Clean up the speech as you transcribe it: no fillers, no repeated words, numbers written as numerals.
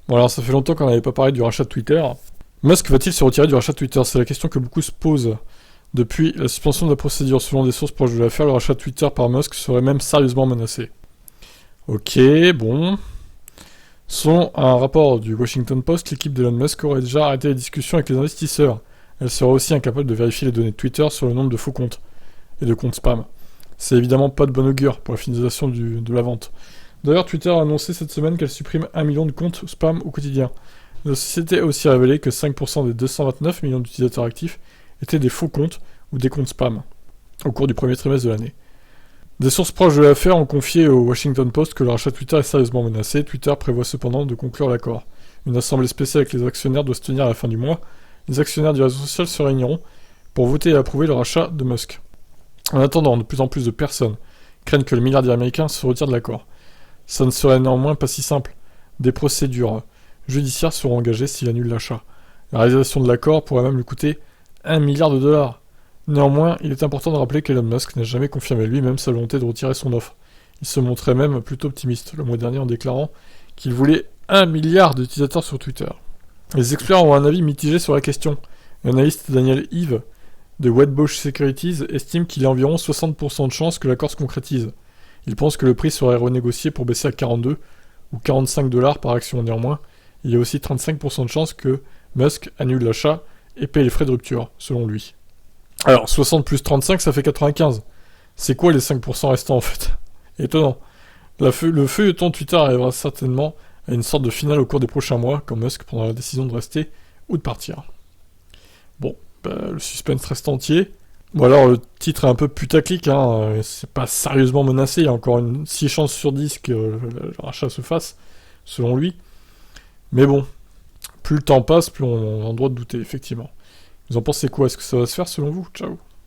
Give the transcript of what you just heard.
Bon alors ça fait longtemps qu'on n'avait pas parlé du rachat de Twitter. Musk va-t-il se retirer du rachat de Twitter? C'est la question que beaucoup se posent. Depuis la suspension de la procédure, selon des sources proches de l'affaire, le rachat de Twitter par Musk serait même sérieusement menacé. Ok, bon. Selon un rapport du Washington Post, l'équipe d'Elon Musk aurait déjà arrêté les discussions avec les investisseurs. Elle serait aussi incapable de vérifier les données de Twitter sur le nombre de faux comptes et de comptes spam. C'est évidemment pas de bon augure pour la finalisation de la vente. D'ailleurs, Twitter a annoncé cette semaine qu'elle supprime 1 million de comptes spam au quotidien. La société a aussi révélé que 5% des 229 millions d'utilisateurs actifs étaient des faux comptes ou des comptes spam au cours du premier trimestre de l'année. Des sources proches de l'affaire ont confié au Washington Post que le rachat de Twitter est sérieusement menacé. Twitter prévoit cependant de conclure l'accord. Une assemblée spéciale avec les actionnaires doit se tenir à la fin du mois. Les actionnaires du réseau social se réuniront pour voter et approuver le rachat de Musk. En attendant, de plus en plus de personnes craignent que le milliardaire américain se retire de l'accord. Ça ne serait néanmoins pas si simple. Des procédures judiciaires seront engagées s'il annule l'achat. La réalisation de l'accord pourrait même lui coûter 1 milliard de dollars. Néanmoins, il est important de rappeler qu'Elon Musk n'a jamais confirmé lui-même sa volonté de retirer son offre. Il se montrait même plutôt optimiste le mois dernier en déclarant qu'il voulait 1 milliard d'utilisateurs sur Twitter. Les experts ont un avis mitigé sur la question. L'analyste Daniel Eve de Wedbush Securities estime qu'il y a environ 60% de chances que l'accord se concrétise. Il pense que le prix serait renégocié pour baisser à 42 ou 45 dollars par action. Néanmoins, il y a aussi 35% de chances que Musk annule l'achat et paye les frais de rupture, selon lui. Alors, 60 plus 35, ça fait 95. C'est quoi les 5% restants, en fait? Étonnant. Le feuilleton Twitter arrivera certainement à une sorte de finale au cours des prochains mois, quand Musk prendra la décision de rester ou de partir. Bon, le suspense reste entier. Bon alors, le titre est un peu putaclic, c'est pas sérieusement menacé, il y a encore 6 chances sur 10 que le rachat se fasse, selon lui. Mais bon, plus le temps passe, plus on a le droit de douter, effectivement. Vous en pensez quoi? Est-ce que ça va se faire selon vous? Ciao.